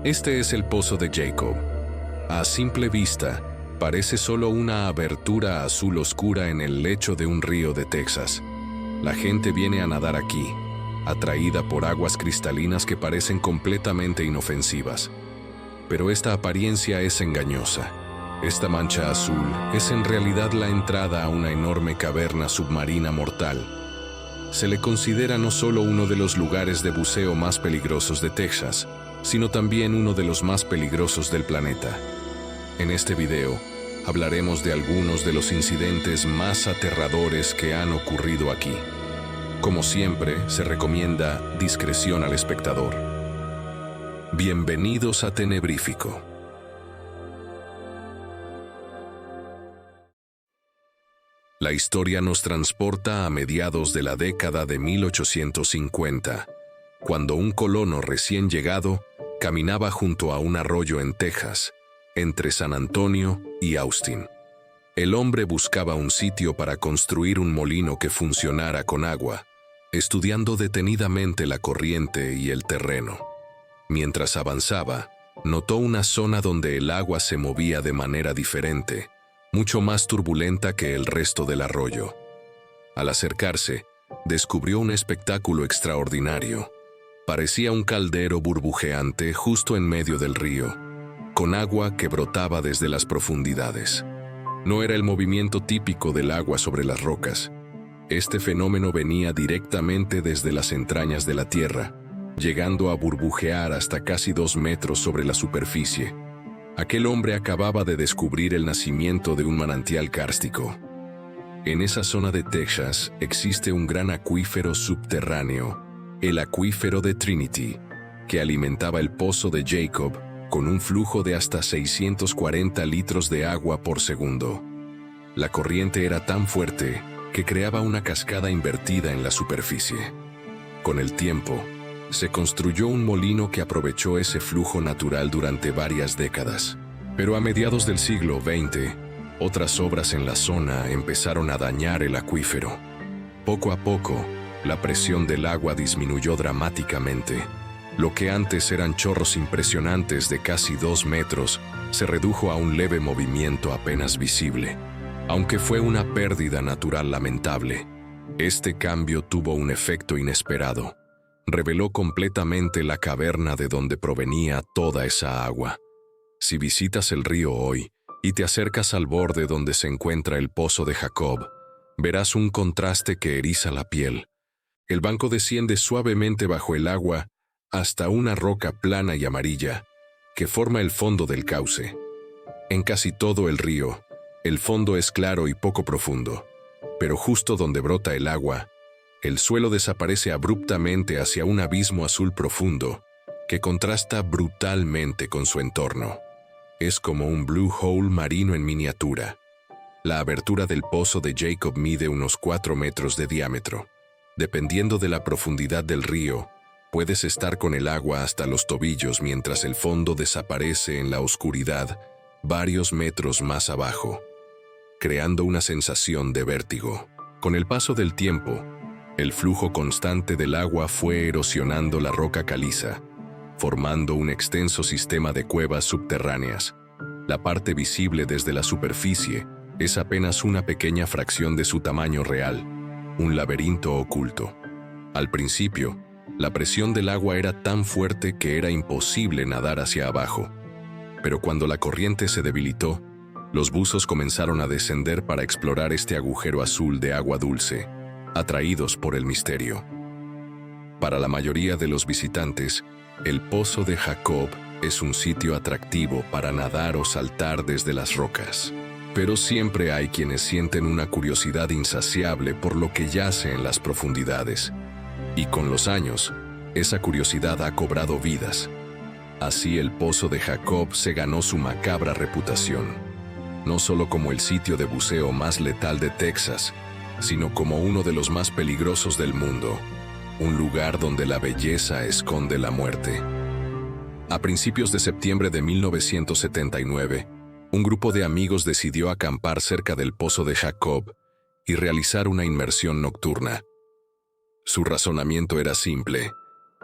Este es el pozo de Jacob. A simple vista, parece solo una abertura azul oscura en el lecho de un río de Texas. La gente viene a nadar aquí, atraída por aguas cristalinas que parecen completamente inofensivas. Pero esta apariencia es engañosa. Esta mancha azul es en realidad la entrada a una enorme caverna submarina mortal. Se le considera no solo uno de los lugares de buceo más peligrosos de Texas, sino también uno de los más peligrosos del planeta. En este video, hablaremos de algunos de los incidentes más aterradores que han ocurrido aquí. Como siempre, se recomienda discreción al espectador. Bienvenidos a Tenebrífico. La historia nos transporta a mediados de la década de 1850, cuando un colono recién llegado caminaba junto a un arroyo en Texas, entre San Antonio y Austin. El hombre buscaba un sitio para construir un molino que funcionara con agua, estudiando detenidamente la corriente y el terreno. Mientras avanzaba, notó una zona donde el agua se movía de manera diferente, mucho más turbulenta que el resto del arroyo. Al acercarse, descubrió un espectáculo extraordinario. Parecía un caldero burbujeante justo en medio del río, con agua que brotaba desde las profundidades. No era el movimiento típico del agua sobre las rocas. Este fenómeno venía directamente desde las entrañas de la tierra, llegando a burbujear hasta casi 2 metros sobre la superficie. Aquel hombre acababa de descubrir el nacimiento de un manantial kárstico. En esa zona de Texas existe un gran acuífero subterráneo, el acuífero de Trinity, que alimentaba el pozo de Jacob con un flujo de hasta 640 litros de agua por segundo. La corriente era tan fuerte que creaba una cascada invertida en la superficie. Con el tiempo, se construyó un molino que aprovechó ese flujo natural durante varias décadas. Pero a mediados del siglo XX, otras obras en la zona empezaron a dañar el acuífero. Poco a poco, la presión del agua disminuyó dramáticamente. Lo que antes eran chorros impresionantes de casi 2 metros, se redujo a un leve movimiento apenas visible. Aunque fue una pérdida natural lamentable, este cambio tuvo un efecto inesperado. Reveló completamente la caverna de donde provenía toda esa agua. Si visitas el río hoy y te acercas al borde donde se encuentra el pozo de Jacob, verás un contraste que eriza la piel. El banco desciende suavemente bajo el agua hasta una roca plana y amarilla que forma el fondo del cauce. En casi todo el río, el fondo es claro y poco profundo, pero justo donde brota el agua, el suelo desaparece abruptamente hacia un abismo azul profundo que contrasta brutalmente con su entorno. Es como un blue hole marino en miniatura. La abertura del pozo de Jacob mide unos 4 metros de diámetro. Dependiendo de la profundidad del río, puedes estar con el agua hasta los tobillos mientras el fondo desaparece en la oscuridad varios metros más abajo, creando una sensación de vértigo. Con el paso del tiempo, el flujo constante del agua fue erosionando la roca caliza, formando un extenso sistema de cuevas subterráneas. La parte visible desde la superficie es apenas una pequeña fracción de su tamaño real, un laberinto oculto. Al principio, la presión del agua era tan fuerte que era imposible nadar hacia abajo. Pero cuando la corriente se debilitó, los buzos comenzaron a descender para explorar este agujero azul de agua dulce, atraídos por el misterio. Para la mayoría de los visitantes, el pozo de Jacob es un sitio atractivo para nadar o saltar desde las rocas. Pero siempre hay quienes sienten una curiosidad insaciable por lo que yace en las profundidades. Y con los años, esa curiosidad ha cobrado vidas. Así el pozo de Jacob se ganó su macabra reputación, no solo como el sitio de buceo más letal de Texas, sino como uno de los más peligrosos del mundo, un lugar donde la belleza esconde la muerte. A principios de septiembre de 1979, un grupo de amigos decidió acampar cerca del pozo de Jacob y realizar una inmersión nocturna. Su razonamiento era simple: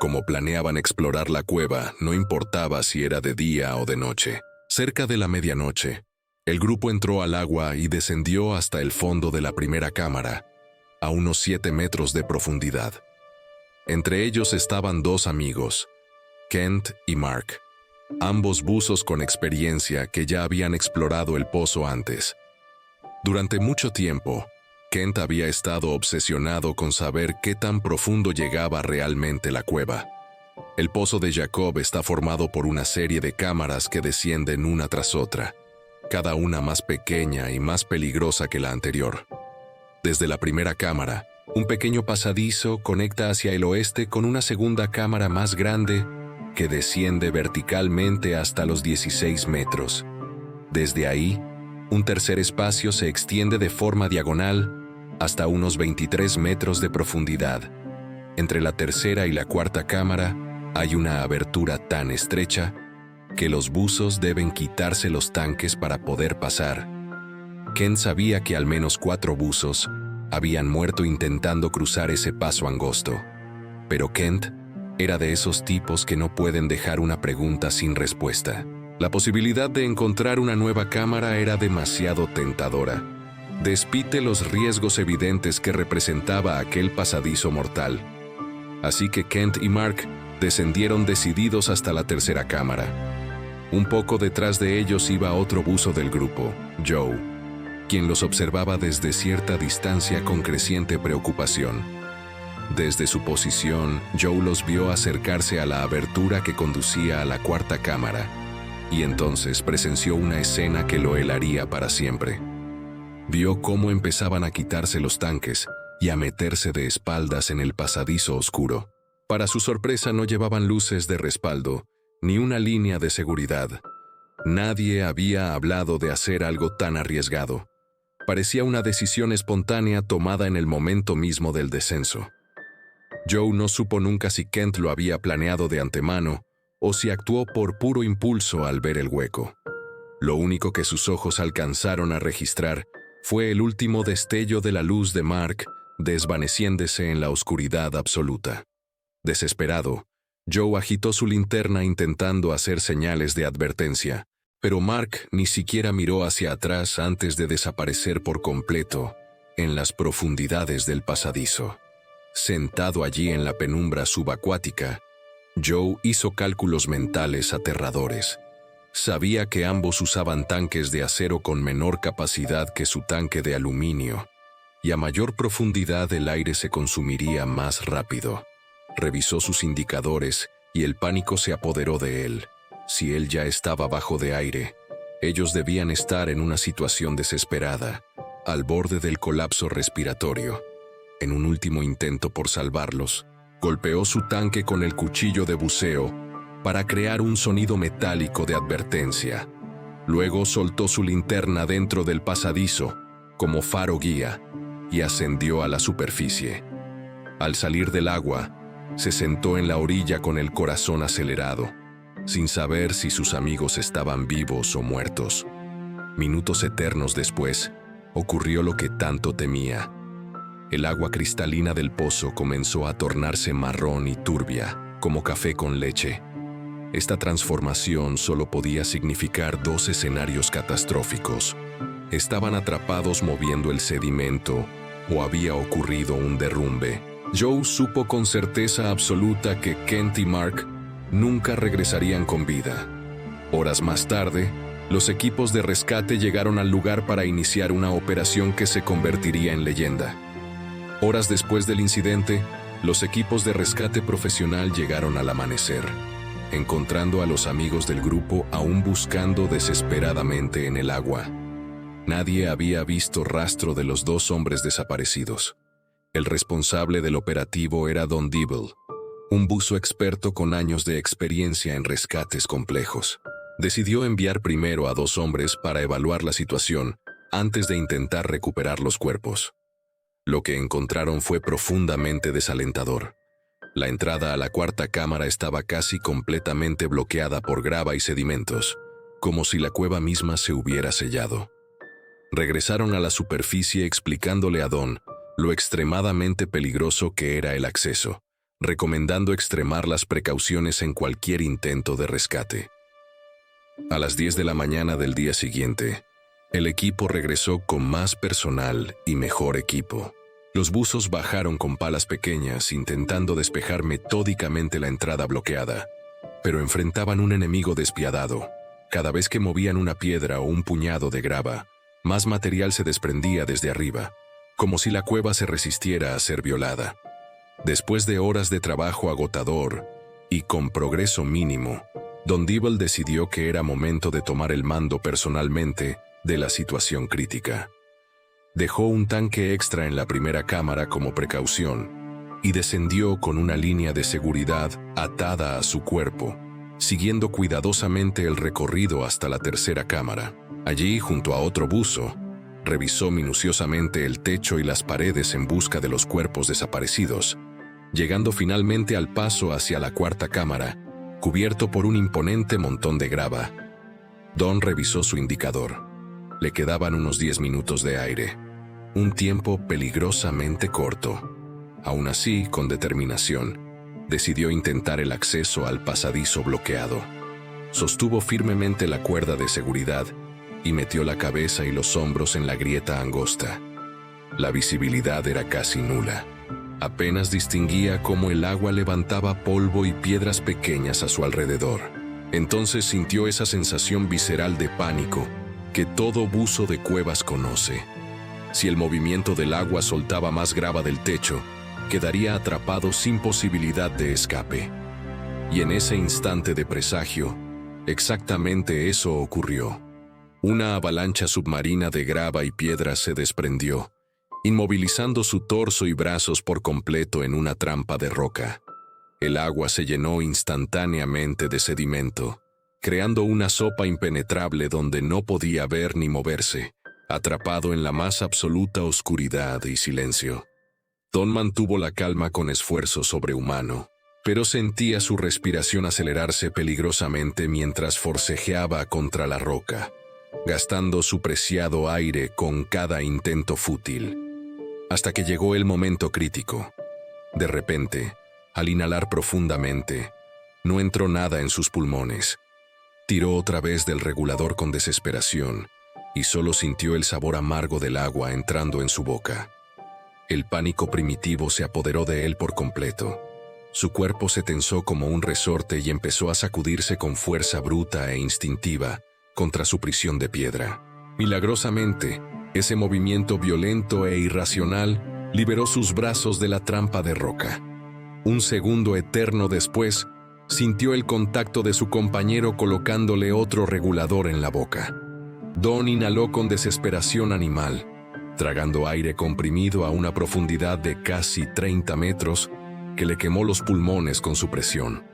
Como planeaban explorar la cueva, no importaba si era de día o de noche. Cerca de la medianoche, el grupo entró al agua y descendió hasta el fondo de la primera cámara, a unos 7 metros de profundidad. Entre ellos estaban 2 amigos, Kent y Mark, ambos buzos con experiencia que ya habían explorado el pozo antes. Durante mucho tiempo, Kent había estado obsesionado con saber qué tan profundo llegaba realmente la cueva. El pozo de Jacob está formado por una serie de cámaras que descienden una tras otra, cada una más pequeña y más peligrosa que la anterior. Desde la primera cámara, un pequeño pasadizo conecta hacia el oeste con una segunda cámara más grande que desciende verticalmente hasta los 16 metros. Desde ahí, un tercer espacio se extiende de forma diagonal hasta unos 23 metros de profundidad. Entre la tercera y la cuarta cámara hay una abertura tan estrecha que los buzos deben quitarse los tanques para poder pasar. Kent sabía que al menos 4 buzos habían muerto intentando cruzar ese paso angosto, pero Kent era de esos tipos que no pueden dejar una pregunta sin respuesta. La posibilidad de encontrar una nueva cámara era demasiado tentadora. Despite los riesgos evidentes que representaba aquel pasadizo mortal. Así que Kent y Mark descendieron decididos hasta la tercera cámara. Un poco detrás de ellos iba otro buzo del grupo, Joe, quien los observaba desde cierta distancia con creciente preocupación. Desde su posición, Joe los vio acercarse a la abertura que conducía a la cuarta cámara, y entonces presenció una escena que lo helaría para siempre. Vio cómo empezaban a quitarse los tanques y a meterse de espaldas en el pasadizo oscuro. Para su sorpresa no llevaban luces de respaldo, ni una línea de seguridad. Nadie había hablado de hacer algo tan arriesgado. Parecía una decisión espontánea tomada en el momento mismo del descenso. Joe no supo nunca si Kent lo había planeado de antemano o si actuó por puro impulso al ver el hueco. Lo único que sus ojos alcanzaron a registrar fue el último destello de la luz de Mark desvaneciéndose en la oscuridad absoluta. Desesperado, Joe agitó su linterna intentando hacer señales de advertencia, pero Mark ni siquiera miró hacia atrás antes de desaparecer por completo en las profundidades del pasadizo. Sentado allí en la penumbra subacuática, Joe hizo cálculos mentales aterradores. Sabía que ambos usaban tanques de acero con menor capacidad que su tanque de aluminio, y a mayor profundidad el aire se consumiría más rápido. Revisó sus indicadores y el pánico se apoderó de él. Si él ya estaba bajo de aire, ellos debían estar en una situación desesperada, al borde del colapso respiratorio. En un último intento por salvarlos, golpeó su tanque con el cuchillo de buceo para crear un sonido metálico de advertencia. Luego soltó su linterna dentro del pasadizo, como faro guía, y ascendió a la superficie. Al salir del agua, se sentó en la orilla con el corazón acelerado, sin saber si sus amigos estaban vivos o muertos. Minutos eternos después, ocurrió lo que tanto temía. El agua cristalina del pozo comenzó a tornarse marrón y turbia, como café con leche. Esta transformación solo podía significar 2 escenarios catastróficos. Estaban atrapados moviendo el sedimento, o había ocurrido un derrumbe. Joe supo con certeza absoluta que Kent y Mark nunca regresarían con vida. Horas más tarde, los equipos de rescate llegaron al lugar para iniciar una operación que se convertiría en leyenda. Horas después del incidente, los equipos de rescate profesional llegaron al amanecer, encontrando a los amigos del grupo aún buscando desesperadamente en el agua. Nadie había visto rastro de los 2 hombres desaparecidos. El responsable del operativo era Don Dibble, un buzo experto con años de experiencia en rescates complejos. Decidió enviar primero a 2 hombres para evaluar la situación antes de intentar recuperar los cuerpos. Lo que encontraron fue profundamente desalentador. La entrada a la cuarta cámara estaba casi completamente bloqueada por grava y sedimentos, como si la cueva misma se hubiera sellado. Regresaron a la superficie explicándole a Don lo extremadamente peligroso que era el acceso. recomendando extremar las precauciones en cualquier intento de rescate. A las 10 de la mañana del día siguiente, el equipo regresó con más personal y mejor equipo. Los buzos bajaron con palas pequeñas intentando despejar metódicamente la entrada bloqueada, pero enfrentaban un enemigo despiadado. Cada vez que movían una piedra o un puñado de grava, más material se desprendía desde arriba, como si la cueva se resistiera a ser violada. Después de horas de trabajo agotador y con progreso mínimo, Don Dibble decidió que era momento de tomar el mando personalmente de la situación crítica. Dejó un tanque extra en la primera cámara como precaución y descendió con una línea de seguridad atada a su cuerpo, siguiendo cuidadosamente el recorrido hasta la tercera cámara. Allí, junto a otro buzo, revisó minuciosamente el techo y las paredes en busca de los cuerpos desaparecidos, llegando finalmente al paso hacia la cuarta cámara, cubierto por un imponente montón de grava. Don revisó su indicador. Le quedaban unos 10 minutos de aire, un tiempo peligrosamente corto. Aún así, con determinación, decidió intentar el acceso al pasadizo bloqueado. Sostuvo firmemente la cuerda de seguridad y metió la cabeza y los hombros en la grieta angosta. La visibilidad era casi nula. Apenas distinguía cómo el agua levantaba polvo y piedras pequeñas a su alrededor. Entonces sintió esa sensación visceral de pánico que todo buzo de cuevas conoce. Si el movimiento del agua soltaba más grava del techo, quedaría atrapado sin posibilidad de escape. Y en ese instante de presagio, exactamente eso ocurrió. Una avalancha submarina de grava y piedras se desprendió, inmovilizando su torso y brazos por completo en una trampa de roca. El agua se llenó instantáneamente de sedimento, creando una sopa impenetrable donde no podía ver ni moverse, atrapado en la más absoluta oscuridad y silencio. Don mantuvo la calma con esfuerzo sobrehumano, pero sentía su respiración acelerarse peligrosamente mientras forcejeaba contra la roca, gastando su preciado aire con cada intento fútil. Hasta que llegó el momento crítico. De repente, al inhalar profundamente, no entró nada en sus pulmones. Tiró otra vez del regulador con desesperación y solo sintió el sabor amargo del agua entrando en su boca. El pánico primitivo se apoderó de él por completo. Su cuerpo se tensó como un resorte y empezó a sacudirse con fuerza bruta e instintiva contra su prisión de piedra. Milagrosamente, ese movimiento violento e irracional liberó sus brazos de la trampa de roca. Un segundo eterno después, sintió el contacto de su compañero colocándole otro regulador en la boca. Don inhaló con desesperación animal, tragando aire comprimido a una profundidad de casi 30 metros que le quemó los pulmones con su presión.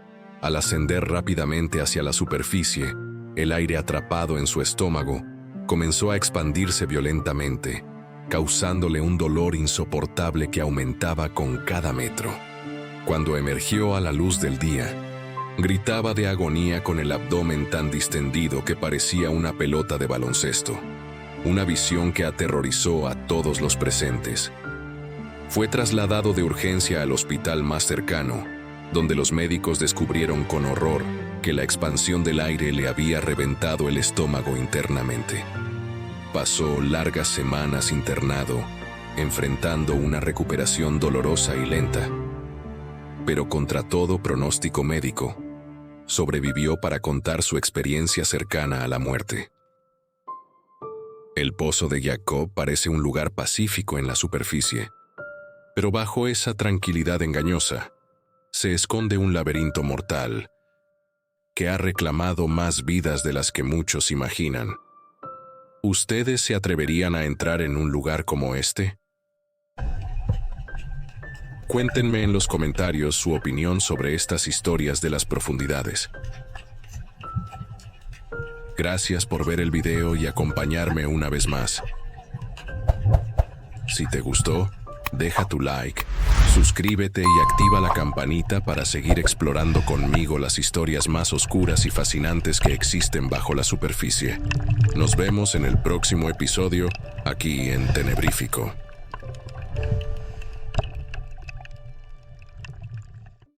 Al ascender rápidamente hacia la superficie, el aire atrapado en su estómago comenzó a expandirse violentamente, causándole un dolor insoportable que aumentaba con cada metro. Cuando emergió a la luz del día, gritaba de agonía con el abdomen tan distendido que parecía una pelota de baloncesto, una visión que aterrorizó a todos los presentes. Fue trasladado de urgencia al hospital más cercano, donde los médicos descubrieron con horror que la expansión del aire le había reventado el estómago internamente. Pasó largas semanas internado, enfrentando una recuperación dolorosa y lenta. Pero contra todo pronóstico médico, sobrevivió para contar su experiencia cercana a la muerte. El pozo de Jacob parece un lugar pacífico en la superficie, pero bajo esa tranquilidad engañosa se esconde un laberinto mortal que ha reclamado más vidas de las que muchos imaginan. ¿Ustedes se atreverían a entrar en un lugar como este? Cuéntenme en los comentarios su opinión sobre estas historias de las profundidades. Gracias por ver el video y acompañarme una vez más. Si te gustó, deja tu like, suscríbete y activa la campanita para seguir explorando conmigo las historias más oscuras y fascinantes que existen bajo la superficie. Nos vemos en el próximo episodio, aquí en Tenebrífico.